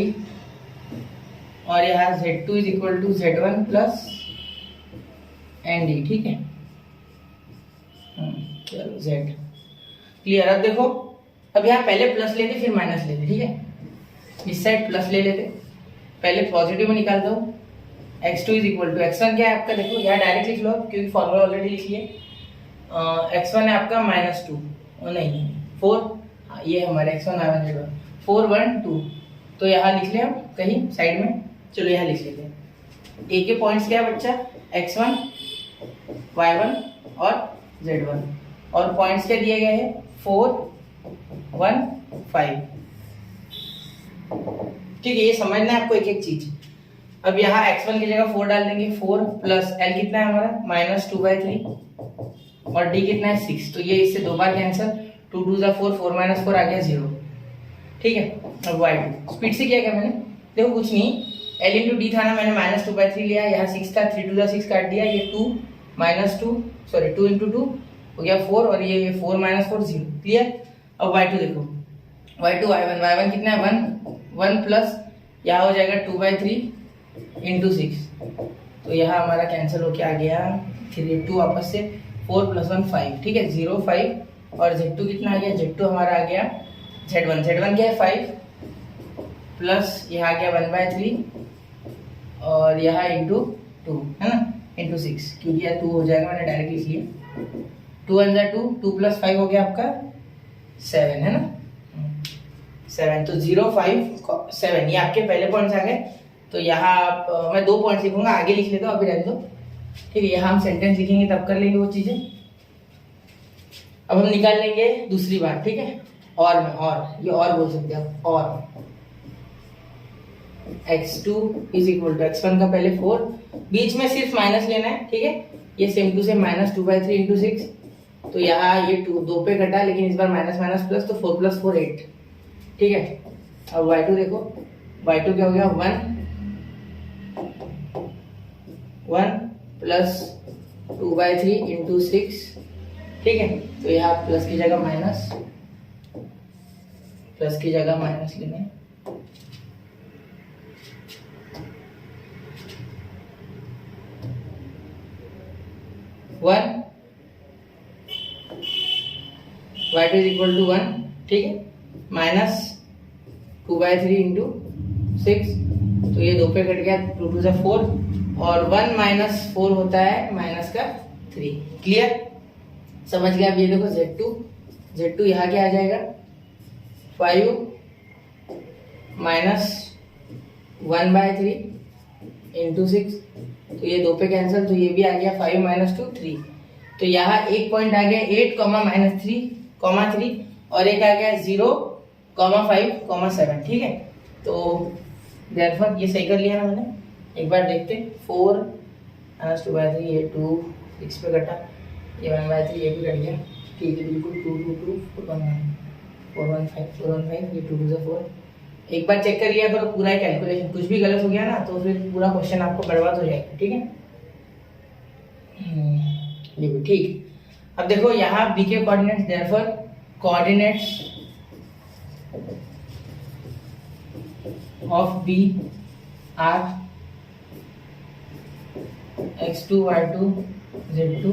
और यहाँ Z2 is equal to Z1 plus ND, ठीक है, चलो Z क्लियर। अब देखो, अब यहाँ पहले प्लस लेते फिर माइनस लेते, ठीक है, इस साइड प्लस ले लेते, पहले पॉजिटिव में निकालता हूँ, x2 is equal to x1 क्या है आपका, देखो यहाँ डायरेक्ट लिख लो क्योंकि फॉर्मूला ऑलरेडी लिख लिए। x1 है आपका -2, नहीं 4, ये हमारे x1 है 4 1 2, तो यहाँ लिख ले हम कहीं साइड में, चलो यहाँ लिख लेते हैं। ए के पॉइंट्स क्या है बच्चा, x1 y1 और z1, और पॉइंट्स क्या दिए गए हैं 4 1 5, ठीक है, ये समझना है आपको एक एक चीज। अब यहाँ x1 की जगह 4 डाल देंगे, 4 प्लस L कितना है हमारा -2/3 और D कितना है 6, तो ये इससे दो बार कैंसिल, 2 2 4 4 4 आ गया 0, ठीक है। अब y2 स्पीड से क्या किया मैंने, देखो कुछ नहीं, L इंटू D था ना, मैंने -2/3 लिया, यहाँ 6 था, 3 2 6 काट दिया, ये 2 2 इंटू 2 हो गया 4 और ये 4 -4 0, क्लियर। अब y2 देखो, y2 y1 कितना है 1 प्लस यहाँ हो जाएगा 2/3 इंटू 6, तो यहाँ हमारा कैंसिल होके आ गया 3 2 वापस से 4 + 1 5, ठीक है, 0 5 और Z2 कितना आ गया, Z2 हमारा आ गया Z1 क्या है 5 प्लस यहाँ आ गया 1/3 और यहाँ इंटू 2 है ना, इंटू 6, क्योंकि यह 2 हो जाएगा, मैंने डायरेक्ट लिख लिया, 2 1 2 2 + 5 हो गया आपका 7 है ना, 7, तो 0 5 7 ये आपके पहले पॉइंट्स आ गए। तो यहाँ आप मैं 2 पॉइंट्स लिखूंगा, आगे लिख लेता हूँ, अभी रहने दो, ठीक है, यहाँ हम सेंटेंस लिखेंगे तब कर लेंगे वो चीजें। अब हम निकाल लेंगे दूसरी बात, ठीक है, और में, और ये और बोल सकते हैं आप, और x2 is equal to x1 का पहले 4, बीच में सिर्फ माइनस लेना है, ठीक है, ये सेम टू सेम -2/3 इंटू 6, तो यहाँ ये 2 पे घटा, लेकिन इस बार माइनस माइनस प्लस, तो 4 + 4 8, ठीक है। अब y2 देखो, y2 क्या हो गया 1 प्लस 2/3 इंटू 6, ठीक है, तो यहाँ प्लस की जगह माइनस, लेना है, y2 इज इक्वल टू 1, ठीक है, -2/3 इंटू 6, तो ये 2 पे कट गया, 2 2 4 और 1 - 4 होता है -3, क्लियर, समझ गया। अब ये देखो Z2 यहाँ क्या आ जाएगा 5 - 1/3 इंटू 6, तो ये 2 पे कैंसिल, तो ये भी आ गया 5 - 2 3, तो यहाँ एक पॉइंट आ गया 8, -3, और एक आ गया 0, 5, 7, ठीक है, तो देयरफॉर ये सही कर लिया ना मैंने, एक बार देखते, 4 - 2/3 ये 2 6 पे कटा, ये 1/3 ये भी कट गया, ठीक है, बिल्कुल 2 2 2 4 1 5 ये 2 2 4, एक बार चेक कर लिया करो पूरा कैलकुलेशन, कुछ भी गलत हो गया ना तो फिर पूरा क्वेश्चन आपको बर्बाद हो जाएगा, ठीक है, ये भी ठीक। अब देखो यहाँ b के coordinates, therefore coordinates of b are x2 y2 z2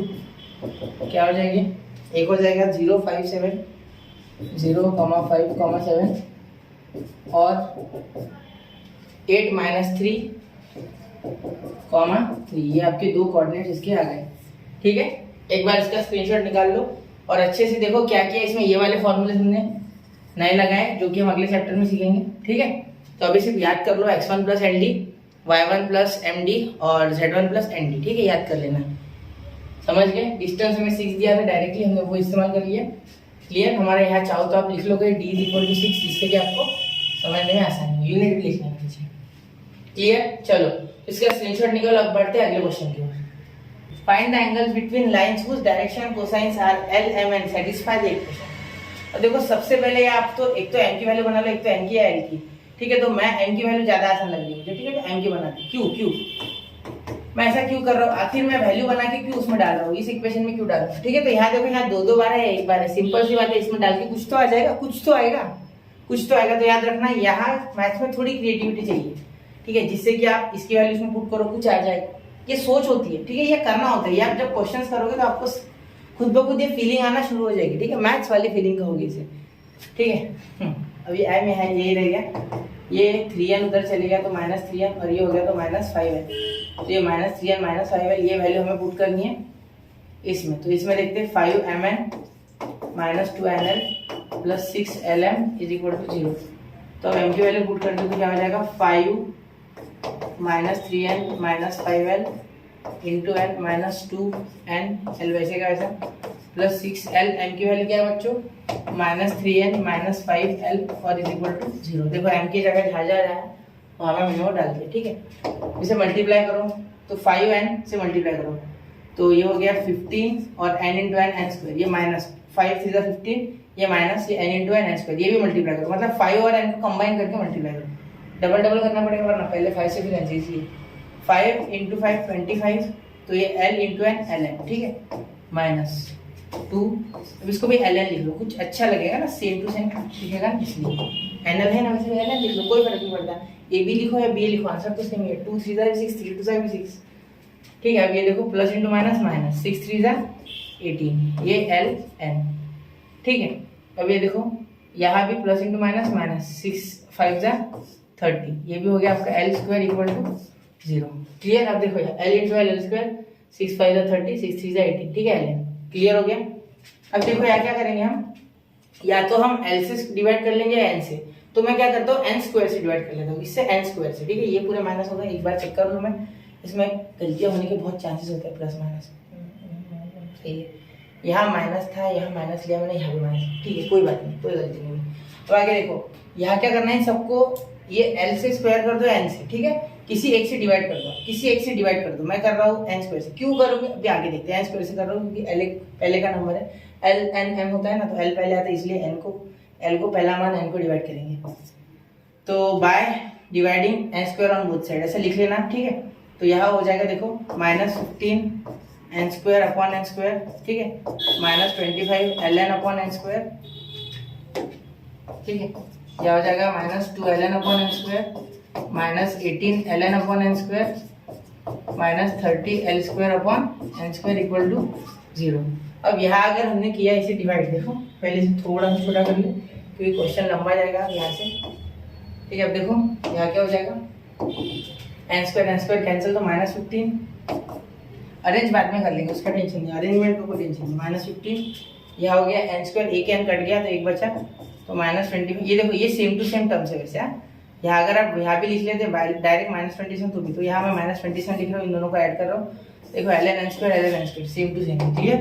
क्या हो जाएगी, एक हो जाएगा 0 5 7 0, 5, 7 और 8 - 3, 3, ये आपके दो कोऑर्डिनेट्स इसके आ गए, ठीक है। एक बार इसका स्क्रीनशॉट निकाल लो और अच्छे से देखो क्या किया इसमें, ये वाले फॉर्मूले हमने नए लगाए जो कि हम अगले चैप्टर में सीखेंगे, ठीक है। तो अभी सिर्फ याद कर लो x1 + LD, y1 + MD और z1 + ND, ठीक है, याद कर लेना, समझ गए। डिस्टेंस में 6 दिया था, डायरेक्टली हमने वो इस्तेमाल कर लिया, क्लियर। हमारे यहाँ चाहो तो आप लिख लो D = 6, जिससे कि आपको समझने में आसानी, यूनिट भी लिखना है। क्लियर? चलो इसका स्क्रीनशॉट निकालो, अब बढ़ते हैं अगले क्वेश्चन की ओर। Find the angles between lines whose direction cosines are L M and satisfy the equation. और देखो सबसे पहले आप तो एक तो एम की वैल्यू बना लो, एक तो एन की या एल की, ठीक है? तो मैं एम की वैल्यू ज्यादा आसान लग रही है मुझे, ठीक है? तो एम की बनाती। क्यों क्यों मैं ऐसा क्यों कर रहा हूँ? आखिर मैं वैल्यू बना के क्यों उसमें डाल रहा हूँ, इस इक्वेशन में क्यों डाल रहा हूँ, ठीक है? तो यहाँ देखो, यहाँ दो बार है, एक बार है, सिंपल सी बात है, इसमें डाल के कुछ तो आ जाएगा, कुछ तो आएगा, कुछ तो आएगा। तो याद रखना यहाँ मैथ्स में थोड़ी क्रिएटिविटी चाहिए, ठीक है? जिससे कि आप इसकी वैल्यू इसमें पुट करो, कुछ आ जाएगा। ये सोच होती है, ठीक है? ये करना होता है। आप जब क्वेश्चंस करोगे तो आपको खुद ब खुद ये फीलिंग आना शुरू हो जाएगी, ठीक है? मैथ्स वाली फीलिंग कहोगे इसे, ठीक है? अभी आई में है, यही रह गया, ये 3n उधर चले गया तो -3n, और ये हो गया तो -5n। तो ये -3n -5n, ये वैल्यू हमें पुट करनी है इसमें। तो इसमें देखते हैं 5mn -2nl + 6lm = 0। तो अब m की वैल्यू पुट करते तो क्या हो जाएगा, 5 -3n -5l into n -2n l, वैसे का वैसा, प्लस 6l। m की वैल्यू क्या है बच्चों, -3n -5l और = 0। देखो m की जगह जहाँ जा रहा है वहाँ में मैंने वो डाल दिया, ठीक है? इसे मल्टीप्लाई करो तो 5n से मल्टीप्लाई करो तो ये हो गया 15 और n इंटू n n², ये -5 3 15, ये माइनस, ये n इंटू n n², ये भी मल्टीप्लाई करो, मतलब 5 और n को कंबाइन करके मल्टीप्लाई करो। डबल डबल करना पड़ेगा वरना पहले 5 से फिर n से, इसलिए 5 इंटू 5 25, तो ये l इंटू n ln, ठीक है? -2, अब इसको भी ln लिख लो, कुछ अच्छा लगेगा ना, सेम टू सेम लिखेगा, इसलिए nl है ना, वैसे ln लिख लो, कोई फर्क नहीं पड़ता। a b लिखो या b लिखो, आंसर तो सेम ही है। 2 3 6 3 2 6, ठीक है? अब ये देखो प्लस इंटू माइनस माइनस, 6 3 18, ये l n, ठीक है? अब ये देखो यहाँ भी प्लस इंटू माइनस माइनस, 6 5 30, ये भी हो गया आपका l² = 0। क्लियर? अब देखो l इंटू l² 6 5 30, 6 3 18, ठीक है? ln क्लियर हो गया। अब देखो यहाँ क्या करेंगे हम, या तो हम l से डिवाइड कर लेंगे या n से। तो मैं क्या करता हूँ, n² से डिवाइड कर लेता हूँ, इससे n² से, ठीक है? ये पूरे माइनस होगा, एक बार चेक कर लो, मैं इसमें गलतियां होने के बहुत चांसेस होते हैं, प्लस माइनस, सही है? यहाँ माइनस था, यहाँ माइनस लिया मैंने, यहाँ भी माइनस, ठीक है? कोई बात नहीं, कोई गलती नहीं। तो आगे देखो, यहाँ क्या करना है सबको, ये l से स्क्वायर कर दो n से, ठीक है? किसी एक से डिवाइड कर दो, किसी एक से डिवाइड कर दो। मैं कर रहा हूँ n² से, क्यों करोगे अभी आगे देखते हैं। n² से कर रहा हूँ क्योंकि l पहले का नंबर है, l n m होता है ना, तो l पहले आता है, इसलिए l को पहला मान n को डिवाइड करेंगे। तो by dividing n² on both side ऐसे लिख लेना, ठीक है? तो यहाँ हो जाएगा देखो -15 n² अपॉन n², ठीक है? -25 ln अपॉन n², ठीक है? यह हो जाएगा -2 ln upon n², -18 ln upon n², -30 l² upon n² = 0। अब यहाँ अगर हमने किया इसे डिवाइड, देखो पहले से थोड़ा सा छोटा कर ले क्योंकि क्वेश्चन लंबा जाएगा यहाँ से, ठीक है? अब देखो यहाँ क्या हो जाएगा, n² कैंसिल, तो -15, अरेंज बाद में कर लेंगे, उसका टेंशन नहीं, अरेंजमेंट का कोई टेंशन नहीं। -15 यह हो गया, n², एक n कट गया तो एक बचा, तो -25। ये देखो ये सेम टू सेम टर्म्स है वैसे, यहाँ अगर आप यहाँ भी लिख लेते डायरेक्ट -27 तो भी, तो यहाँ मैं -27 लिख रहा हूँ, इन दोनों को ऐड कर रहा हूँ। देखो ln n² same to same, clear?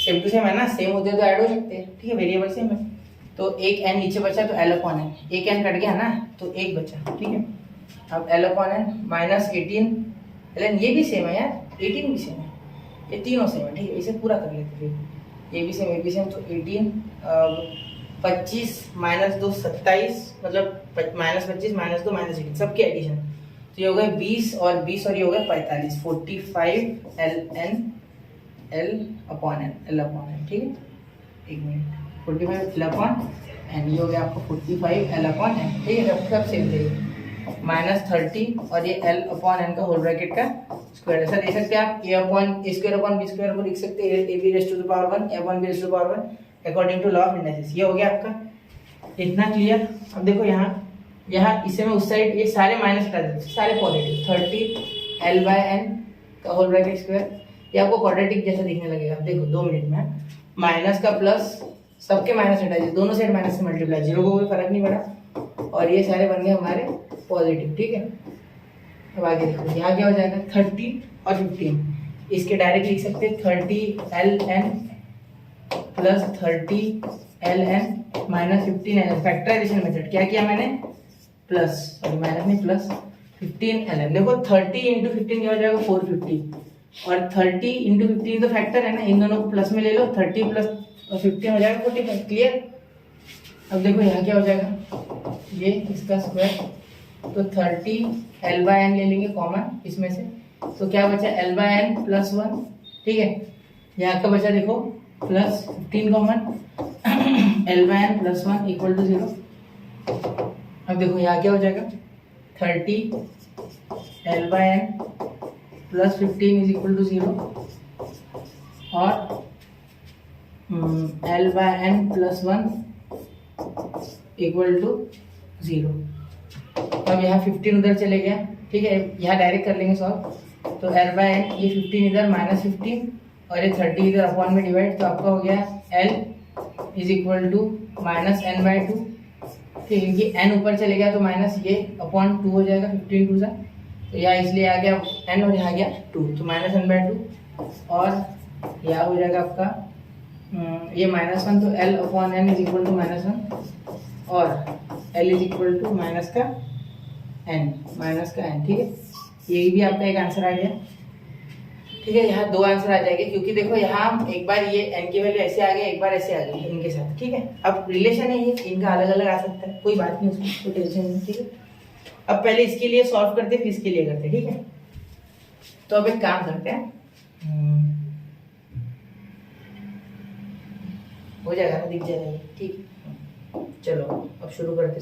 Same to same है ना, सेम होते तो ऐड हो सकते हैं, ठीक है? वेरिएबल सेम है, तो एक n नीचे बचा तो l अपॉन n, एक n कट गया ना तो एक बचा, ठीक है? अब l अपॉन n -18 ln, ये भी सेम है यार, 18 भी सेम है, ये तीनों सेम है, ठीक है? इसे पूरा कर लेते हैं, ये भी सेम, ये भी सेम, तो 18 25 -2 27, मतलब -25 -2 -18 सबके एडिशन, तो ये हो गए 20 और 20 और ये हो गए 45, 45 ln l अपॉन n, ठीक है? एक मिनट, 45 l अपॉन n, ये हो गया आपको 45 l अपॉन n, ठीक है? सब सेम थे, -30 और ये l अपॉन n का होल ब्रैकेट का स्क्वायर। ऐसा दे सकते हैं आप, a upon a² upon b² को लिख सकते हैं, ab⁻1 a upon b⁻1 according to law of indices. ये हो गया आपका, इतना क्लियर? अब देखो यहाँ इसे मैं उस साइड, ये सारे माइनस हटा देते, सारे पॉजिटिव, 30 l/n का होल ब्रैकेट स्क्वायर, ये आपको क्वाड्रेटिक जैसा दिखने लगेगा। देखो 2 मिनट में माइनस का प्लस, सबके माइनस हटा दिए, दोनों साइड माइनस से मल्टीप्लाई, 0 को कोई फर्क नहीं पड़ा, और ये सारे बन गए हमारे पॉजिटिव, ठीक है? अब आगे देखो यहाँ क्या हो जाएगा, 30 और 15, इसके डायरेक्ट लिख सकते हैं 30 ln plus 30 ln -15 ln, factorization method. क्या किया मैंने, प्लस, सॉरी माइनस नहीं, प्लस 15 ln। देखो 30 इंटू 15 क्या हो जाएगा 450, और 30 इंटू 15 तो फैक्टर है ना, इन दोनों को प्लस में ले लो, 30 प्लस 15 हो जाएगा 45। क्लियर। अब देखो यहाँ क्या हो जाएगा, ये इसका स्क्वायर, तो 30 l/n ले लेंगे कॉमन इसमें से, तो क्या बचा l/n प्लस 1। ठीक है, यहाँ का बचा देखो plus 15 common, l/n plus 1 equal to 0। अब देखो यहाँ क्या हो जाएगा, 30 l/n plus 15 is equal to 0, और l/n प्लस 1 इक्वल टू 0। अब यहाँ 15 उधर चले गया। ठीक है, यहाँ डायरेक्ट कर लेंगे सॉल्व, तो l/n ये 15 इधर माइनस 15 और ये 30 इधर अपॉन में डिवाइड, तो आपका हो गया l is equal to minus n/2। ठीक है, ये n ऊपर चले गया तो माइनस ये अपॉन 2 हो जाएगा, 15 2 सा, तो यहाँ इसलिए आ गया n और यहाँ गया 2, तो माइनस n/2, और यहाँ हो जाएगा आपका ये -1, तो l upon n is equal to -1, और l is equal to minus का n। ठीक है, ये भी आपका एक आंसर आ गया। ठीक है, यहाँ दो आंसर आ जाएंगे, क्योंकि देखो यहाँ एक बार ये n की वैल्यू ऐसे आ गई, एक बार ऐसे आ गई इनके साथ। ठीक है, अब रिलेशन है ये, इनका अलग अलग आ सकता है, कोई बात नहीं, उसमें कोई टेंशन नहीं। ठीक है, अब पहले इसके लिए सॉल्व करते फिर इसके लिए करते। ठीक है, तो अब एक काम करते हैं, हो जाएगा ना, दिख जाएगा। ठीक, चलो अब शुरू करते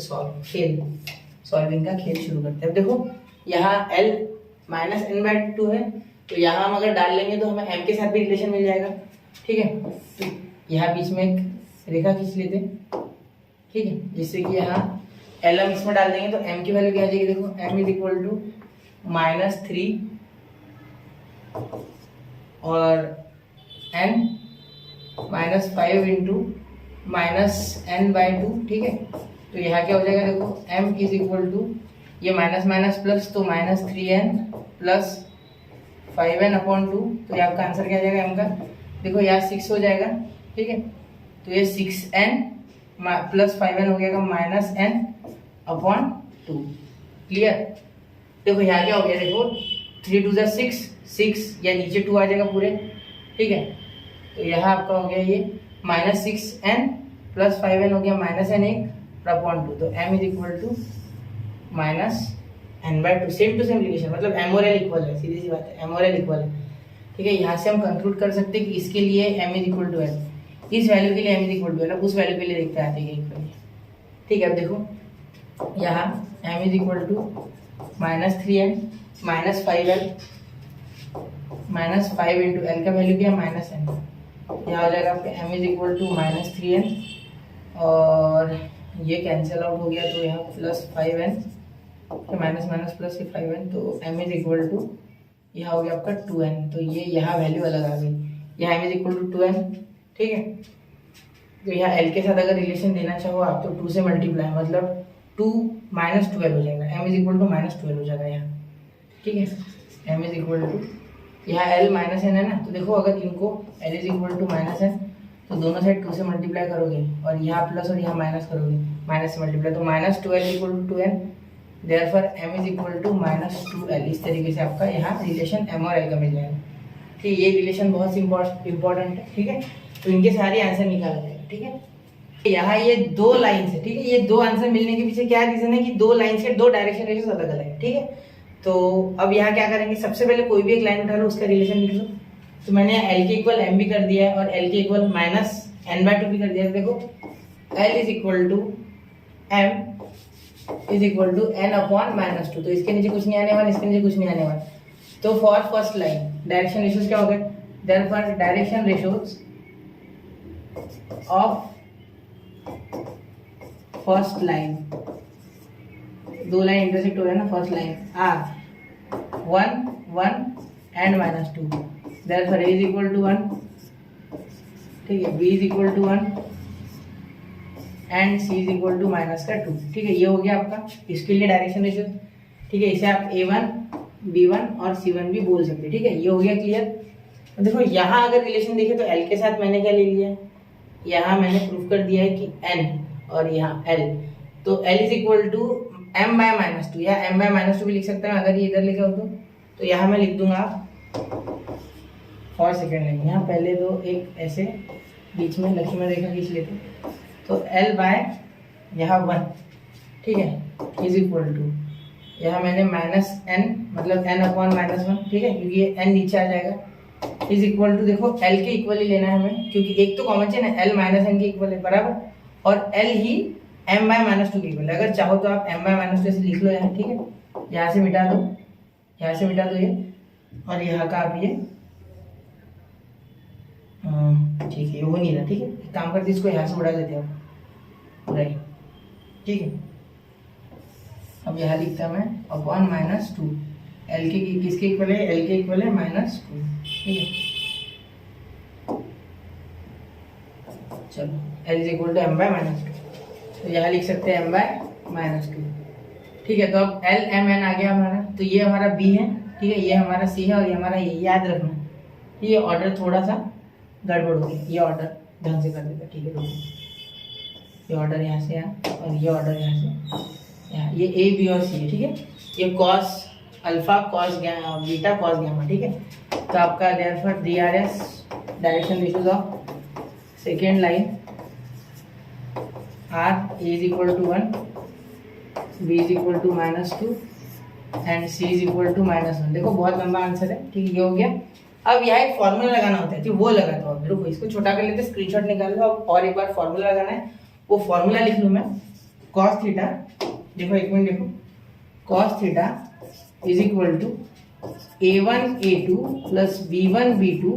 सॉल्विंग का खेल शुरू करते हैं। अब देखो यहाँ l माइनस n/2 है, तो यहाँ हम अगर डाल लेंगे तो हमें m के साथ भी रिलेशन मिल जाएगा। ठीक है, तो यहाँ बीच में एक रेखा खींच लेते हैं। ठीक है, जिससे कि यहाँ l हम इसमें डाल देंगे तो m की वैल्यू क्या आ जाएगी, देखो m इज इक्वल टू -3 और n -5 इंटू -n/2। ठीक है, तो यहाँ क्या हो जाएगा, देखो m इज इक्वल टू ये माइनस माइनस प्लस, तो -3n प्लस 5n अपॉन 2, तो ये आपका आंसर क्या आ जाएगा m का, देखो यहाँ 6 हो जाएगा। ठीक है, तो ये 6n प्लस 5n हो जाएगा -n अपॉन 2। क्लियर। देखो यहाँ क्या हो गया, देखो 3 2 ज़ा 6 या नीचे 2 आ जाएगा पूरे। ठीक है, तो यहाँ आपका हो गया ये -6n प्लस 5n हो गया -n1 अपॉन 2, तो m is equal to -n/2। Same to same relation, मतलब m और l इक्वल है, सीधी सी बात है, m और l इक्वल है। ठीक है, यहाँ से हम कंक्लूड कर सकते हैं कि इसके लिए m is equal to l, इस वैल्यू के लिए m is equal to l, अब उस वैल्यू के लिए देखते आते हैं। ठीक है, अब देखो यहाँ m is equal to -3n -5l -5 into l का वैल्यू क्या है -n, यहाँ हो जाएगा आपका m is equal to -3n और ये कैंसिल आउट हो गया, तो यहाँ plus 5n, minus minus plus 5n, तो m इज इक्वल टू यहाँ हो गया आपका 2n, तो ये यहाँ वैल्यू अलग आ गई, यहाँ m is equal to 2n। ठीक है, तो यहाँ l के साथ अगर रिलेशन देना चाहो आप तो 2 से मल्टीप्लाई, मतलब 2 -12 हो जाएगा, m इज इक्वल टू -12 हो जाएगा यहाँ। ठीक है, m इज इक्वल टू यहाँ l माइनस n है ना, तो देखो अगर इनको l is equal to -n, तो दोनों साइड 2 से मल्टीप्लाई करोगे और यहाँ प्लस और यहाँ माइनस करोगे, माइनस से मल्टीप्लाई, तो -12 equal to 2n, therefore m is equal to -2l। इस तरीके से आपका यहाँ रिलेशन m और l का मिल जाएगा। ठीक है, ये रिलेशन बहुत इंपॉर्टेंट है। ठीक है, तो इनके सारे आंसर निकाला जाएगा। ठीक है, यहाँ ये 2 लाइन है। ठीक है, ये 2 आंसर मिलने के पीछे क्या रीजन है कि 2 लाइन के 2 डायरेक्शन रेशों अलग अलग है। ठीक है, तो अब यहाँ क्या करेंगे, सबसे पहले कोई भी एक लाइन उठा लो, उसका रिलेशन लिख लो। तो मैंने l के इक्वल m भी कर दिया है और l के इक्वल -n/2 भी कर दिया है। देखो l is equal to m is equal to n upon -2, तो इसके नीचे कुछ नहीं आने वाला, इसके नीचे कुछ नहीं आने वाला। तो for first line direction ratios क्या हो गए, therefore direction ratios of first line, 2 line intersect हो रहा है ना, first line are 1 1 and -2, therefore a is equal to 1। ठीक है, b is equal to 1 and c is equal to -2। ठीक है, ये हो गया आपका इसके लिए डायरेक्शन रेशियो। ठीक है, इसे आप a1 b1 और c1 भी बोल सकते हैं। ठीक है, ये हो गया क्लियर। देखो यहाँ अगर रिलेशन देखें तो l के साथ मैंने क्या ले लिया है, यहाँ मैंने प्रूफ कर दिया है कि n और यहाँ l, तो l is equal to m by minus two, या m बाय माइनस टू भी लिख सकते हैं अगर ये इधर लेके आओ तो यहाँ मैं लिख दूंगा फॉर सेकेंड लाइन। यहाँ पहले दो एक ऐसे बीच में लकीर रेखा खींच लेते, तो l बाय यहाँ 1, ठीक है, इज इक्वल टू यहाँ मैंने माइनस n मतलब n अपॉन माइनस 1, ठीक है, क्योंकि ये n नीचे आ जाएगा, इज इक्वल टू देखो l के इक्वल ही लेना है हमें, क्योंकि एक तो कॉमन चाहिए ना, l माइनस n के इक्वल है बराबर, और l he m by minus to के इक्वल है। अगर चाहो तो आप m बाय माइनस टू ऐसे लिख लो यहाँ, ठीक है, यहाँ से मिटा दो, यहाँ से मिटा दो ये, और यहाँ का आप ये ठीक है, ये हो नहीं रहा, ठीक है, एक काम करते इसको यहाँ से उड़ा देते हो पूरा ही, ठीक है। अब यहाँ लिखता मैं अपॉन माइनस टू, एल के किसके इक्वल है, एल के इक्वल है माइनस टू, ठीक है। चलो L is equal to M by minus two, तो यहाँ लिख सकते हैं एम बाय माइनस टू, ठीक है। तो अब एल एम एन आ गया हमारा, तो ये हमारा बी है, ठीक है, ये हमारा सी है और ये हमारा ए, याद रखना, ये ऑर्डर थोड़ा सा गड़बड़ हो गया, ये ऑर्डर ढंग से कर देगा, ठीक है, रुको, ये ऑर्डर यहाँ से यहाँ और ये ऑर्डर यहाँ से यहाँ, ये ए बी और सी है, ठीक है, ये cos alpha cos beta cos gamma, ठीक है। तो आपका therefore DRS direction ratios of second line are A is equal to 1, B is equal to minus two and C is equal to minus 1। देखो बहुत लंबा आंसर है, ठीक है, ये हो गया। अब यहाँ एक फॉर्मूला लगाना होता है, तो वो लगाता हूँ, रुको इसको छोटा कर लेते, स्क्रीनशॉट निकाल लो, अब और एक बार फॉर्मूला लगाना है, वो फॉर्मूला लिख लूँ मैं, कॉस थीटा, देखो एक मिनट देखो, cos theta is equal to A1 A2 plus B1 B2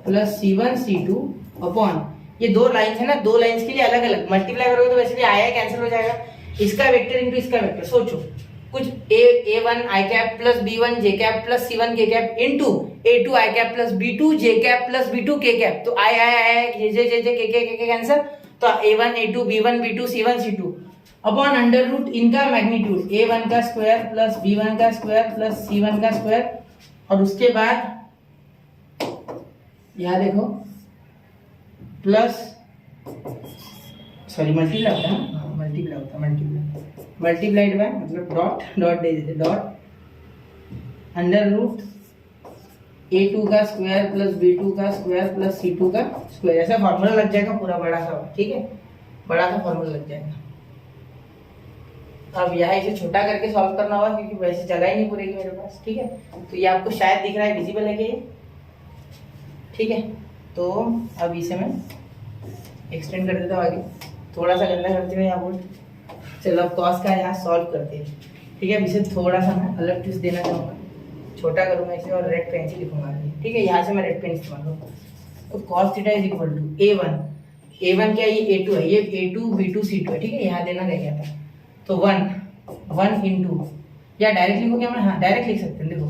plus C1 C2 upon, ये दो लाइन है ना, दो लाइंस के लिए अलग अलग मल्टीप्लाई करोगे तो वैसे भी आया कैंसिल हो जाएगा, इसका वेक्टर इनटू इसका वेक्टर, सोचो कुछ A1 I cap plus B1 J cap plus C1 K cap into A2 I cap plus B2 J cap plus B2 K cap, तो I J K कैंसिल, तो A1 A2 B1 B2 C1 C2 upon under root इनका मैग्नीट्यूड A1 का स्क्वायर प्लस B1 का स्क्वायर प्लस C1 का स्क्वायर, और उसके बाद यहाँ देखो प्लस सॉरी मल्टीप्लाई होता है ना, मल्टीप्लाई होता है, मल्टीप्लाइड बाय मतलब डॉट डॉट दे देते, डॉट अंडर रूट A2 का स्क्वायर प्लस B2 का स्क्वायर प्लस C2 का स्क्वायर, ऐसा फॉर्मूला लग जाएगा पूरा बड़ा सा, ठीक है, बड़ा सा फॉर्मूला लग जाएगा। अब यहाँ इसे छोटा करके सॉल्व करना होगा, क्योंकि वैसे जगह ही नहीं पूरेगी मेरे पास, ठीक है। तो ये आपको शायद दिख रहा है, विजिबल है कि, ठीक है। तो अब इसे मैं एक्सटेंड कर देता हूँ आगे, थोड़ा सा गंदा करते हुए यहाँ बोल, चलो अब कॉस का यहाँ सॉल्व करते हैं, ठीक है। अब इसे थोड़ा सा मैं अलग ट्विस्ट देना चाहूँगा, छोटा करूँगा इसे और रेड पेन से लिखूंगा, ठीक है, यहाँ से मैं रेड पेन इस्तेमाल करूँगा। तो cos theta is equal to A1 क्या, ये A2 है, ये A2 B2 C2 है, ठीक है, यहाँ देना रह गया था, तो 1 इंटू, या डायरेक्ट लिखो क्या मैं, हाँ डायरेक्ट लिख सकते हैं, देखो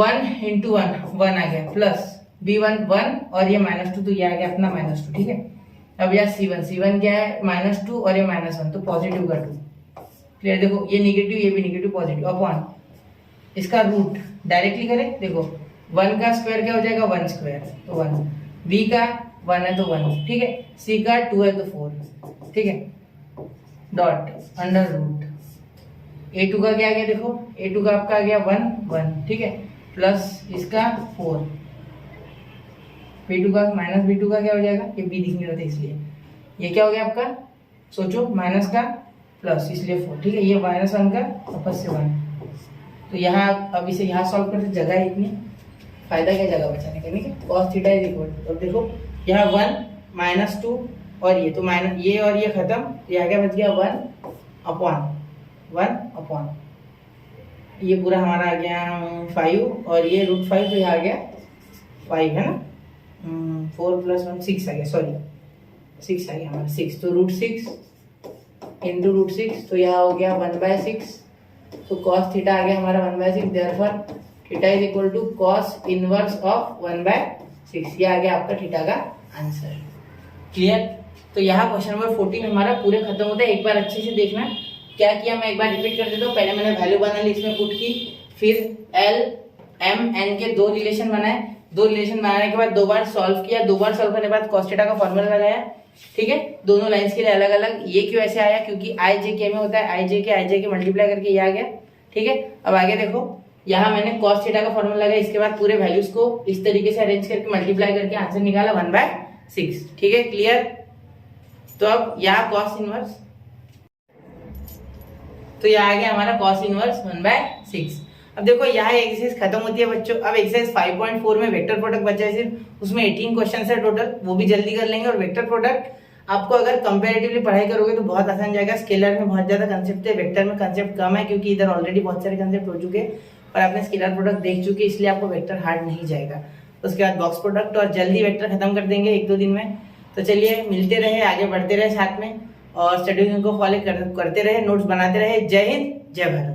1 इंटू 1 आ गया प्लस B1 1 और ये -2, तो ये आ गया अपना -2, ठीक है। अब यहाँ C1 क्या है -2 और ये -1, तो पॉजिटिव का 2, क्लियर। देखो ये निगेटिव, ये भी निगेटिव पॉजिटिव, अपॉन इसका रूट डायरेक्टली करें, देखो 1 का स्क्वायर क्या हो जाएगा 1 स्क्वायर, तो 1, B का 1 है तो 1, ठीक है, C का 2 है तो 4, ठीक है, डॉट अंडर रूट A2 का क्या आ गया, देखो A2 का आपका आ गया 1 ठीक है, प्लस इसका 4, B2 का माइनस B2 का क्या हो जाएगा, ये B दिख नहीं रहा था इसलिए, ये क्या हो गया आपका, सोचो माइनस का प्लस इसलिए 4, ठीक है, ये -1 का वापस से 1, तो यहाँ अब इसे यहाँ सॉल्व करते, जगह इतनी, फायदा क्या जगह बचाने का, ठीक है। cos theta is equal to, अब देखो यहाँ 1 -2 और ये तो माइनस, ये और ये खत्म, ये आगे बच गया 1 अपॉन ये पूरा हमारा आ गया 5 और ये √5, तो यहाँ आ गया 5 है ना, 4 + 1 6 आ गया, सॉरी 6 आ गया हमारा 6, तो √6 इंटू √6, तो यहाँ हो गया 1/6, तो cos थीटा आ गया हमारा 1/6, देयरफॉर theta is equal to cos inverse of 1/6, ये आ गया आपका थीटा का आंसर, क्लियर। तो यहाँ क्वेश्चन नंबर 14 हमारा पूरे खत्म होता है। एक बार अच्छे से देखना क्या किया, मैं एक बार रिपीट कर देता हूँ। पहले मैंने वैल्यू बना ली, इसमें पुट की, फिर L M N के दो रिलेशन बनाए, दो रिलेशन बनाने के बाद 2 बार सॉल्व किया, 2 बार सॉल्व करने के बाद cos थीटा का फॉर्मूला लगाया, ठीक है, दोनों लाइंस के लिए अलग अलग। ये क्यों ऐसे आया, क्योंकि आई जे के में होता है, आई जे के मल्टीप्लाई करके ये आ गया। ठीक है, अब आगे देखो, यहाँ मैंने cos थीटा का फॉर्मूला लगाया, इसके बाद पूरे वैल्यूज को इस तरीके से अरेंज करके मल्टीप्लाई करके आंसर निकाला 1/6। ठीक है, क्लियर। तो अब यहाँ cos इनवर्स, तो यहाँ आ गया हमारा cos इनवर्स 1/6। अब देखो यहाँ एक्सरसाइज खत्म होती है बच्चों। अब एक्सरसाइज 5.4 में वेक्टर प्रोडक्ट बचा है सिर्फ, उसमें 18 क्वेश्चन है टोटल, वो भी जल्दी कर लेंगे। और वेक्टर प्रोडक्ट आपको अगर कंपैरेटिवली पढ़ाई करोगे तो बहुत आसान जाएगा। स्केलर में बहुत ज्यादा कंसेप्ट है, वेक्टर में कंसेप्ट कम है, क्योंकि इधर ऑलरेडी बहुत सारे कंसेप्ट हो चुके हैं और आपने स्केलर प्रोडक्ट देख चुके, इसलिए आपको वेक्टर हार्ड नहीं जाएगा। उसके बाद बॉक्स प्रोडक्ट, और जल्दी वेक्टर खत्म कर देंगे 1-2 दिन में। तो चलिए मिलते रहे, आगे बढ़ते रहे साथ में, और स्टडी को फॉलो करते रहे, नोट्स बनाते रहे। जय हिंद, जय भारत।